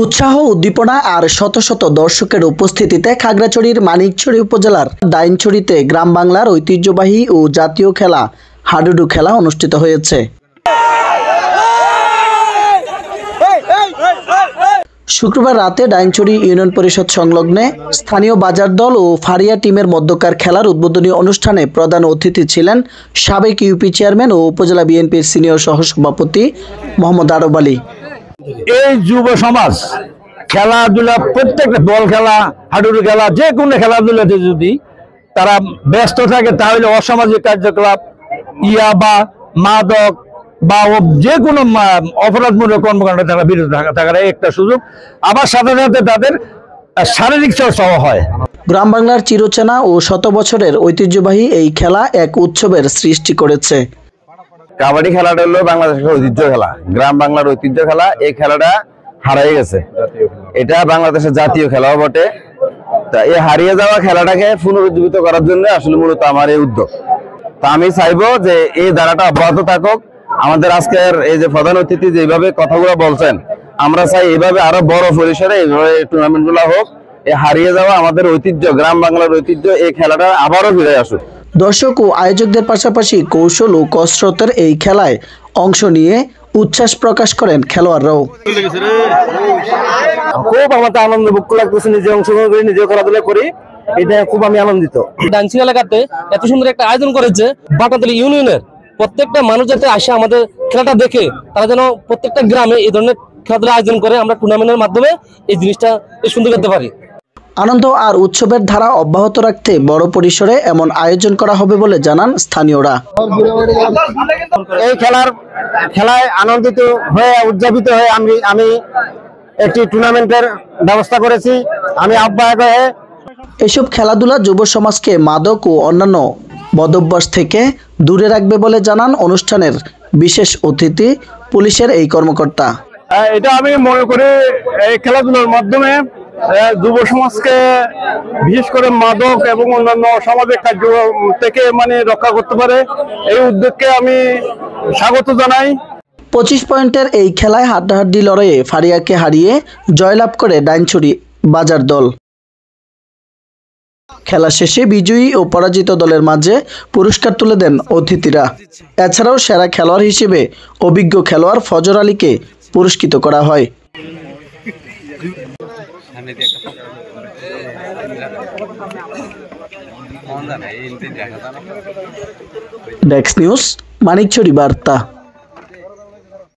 উৎসাহ উদ্দীপনা আর শত শত দর্শকের উপস্থিতিতে খাগড়াছড়ির মানিকছড়ি উপজেলার ডাইনছড়িতে গ্রাম বাংলার ঐতিহ্যবাহী ও জাতীয় খেলা হাডুডু খেলা অনুষ্ঠিত হয়েছে। শুক্রবার রাতে ডাইনছড়ি ইউনিয়ন পরিষদ সংলগ্নে স্থানীয় বাজার দল ও ফারিয়া টিমের মধ্যকার খেলার উদ্বোধনী অনুষ্ঠানে প্রধান অতিথি ছিলেন সাবেক ইউপি চেয়ারম্যান ও উপজেলা বিএনপির সিনিয়র সহসভাপতি মোহাম্মদ আরব আলী। এই যুব সমাজ খেলাধুলা, প্রত্যেকটা বল খেলা, হাডুডু খেলা, যে কোনো খেলাধুলাতে যদি তারা ব্যস্ত থাকে তাহলে অসামাজিক কার্যকলাপ, ইয়াবা, মাদক বা যে কোনো অপরাধমূলক কর্মকাণ্ডে তারা বিরত থাকার একটা সুযোগ, আবার সাথে সাথে তাদের শারীরিক চর্চাও হয়। গ্রাম বাংলার চিরচেনা ও শত বছরের ঐতিহ্যবাহী এই খেলা এক উৎসবের সৃষ্টি করেছে। কাবাডি খেলাটা হলো বাংলাদেশের ঐতিহ্য খেলা, গ্রাম বাংলার ঐতিহ্য খেলা। এই খেলাটা হারিয়ে গেছে, এটা বাংলাদেশের জাতীয় খেলাও বটে। তা এই হারিয়ে যাওয়া খেলাটাকে পুনরুজ্জীবিত করার জন্য আসলে মূলত আমার এই উদ্যোগ। তা আমি চাইবো যে এই ধারাটা অব্যাহত থাকুক। আমাদের আজকের এই যে প্রধান অতিথি যেভাবে কথাগুলো বলছেন, আমরা চাই এইভাবে আরো বড় পরিসরে এইভাবে টুর্নামেন্ট গুলা হোক। এই হারিয়ে যাওয়া আমাদের ঐতিহ্য, গ্রাম বাংলার ঐতিহ্য, এই খেলাটা আবারও ফিরে আসুক। দর্শক ও আয়োজকদের পাশাপাশি কৌশল ও কসরতের এই খেলায় অংশ নিয়ে উচ্ছ্বাস প্রকাশ করেন খেলোয়াড়রাও। খুব আমাদের আনন্দ ভোগ লাগতেছে, নিজে অংশগ্রহণ করি, নিজে খেলাধুলা করি, এটা খুব আমি আনন্দিত। ডাইনছড়ি এলাকাতে এত সুন্দর একটা আয়োজন করেছে বাটাতলী ইউনিয়নের প্রত্যেকটা মানুষ যাতে আসে আমাদের খেলাটা দেখে, তারা যেন প্রত্যেকটা গ্রামে এই ধরনের খেলাধুলা আয়োজন করে আমরা টুর্নামেন্টের মাধ্যমে এই জিনিসটা সুন্দর করতে পারি। আনন্দ আর উৎসবের ধারা অব্যাহত রাখতে বড় পরিসরে এমন আয়োজন করা হবে বলে জানান স্থানীয়রা। এই খেলায় আনন্দিত হয়ে, উদযাপিত হয়ে আমি একটি টুর্নামেন্টের ব্যবস্থা করেছি। আমি আহ্বায়ক হয়ে এসব খেলাধুলা যুব সমাজকে মাদক ও অন্যান্য বদভ্যাস থেকে দূরে রাখবে বলে জানান অনুষ্ঠানের বিশেষ অতিথি পুলিশের এই কর্মকর্তা। এটা আমি মনে করি এই খেলাধুলার মাধ্যমে যুব সমাজকে বিশেষ করে মাদক এবং অন্যান্য সামাজিক কার্য থেকে রক্ষা করতে পারে। এই উদ্যোগকে আমি স্বাগত জানাই। 25 পয়েন্টের এই খেলায় হাড্ডাহাড্ডি লড়াইয়ে ফারিয়াকে হারিয়ে জয়লাভ করে ডাইনছড়ি বাজার দল। খেলা শেষে বিজয়ী ও পরাজিত দলের মাঝে পুরস্কার তুলে দেন অতিথিরা। এছাড়াও সেরা খেলোয়াড় হিসেবে অভিজ্ঞ খেলোয়াড় ফজর আলীকে পুরস্কৃত করা হয়। ডেস্ক নিউজ, মানিকছড়ি বার্তা।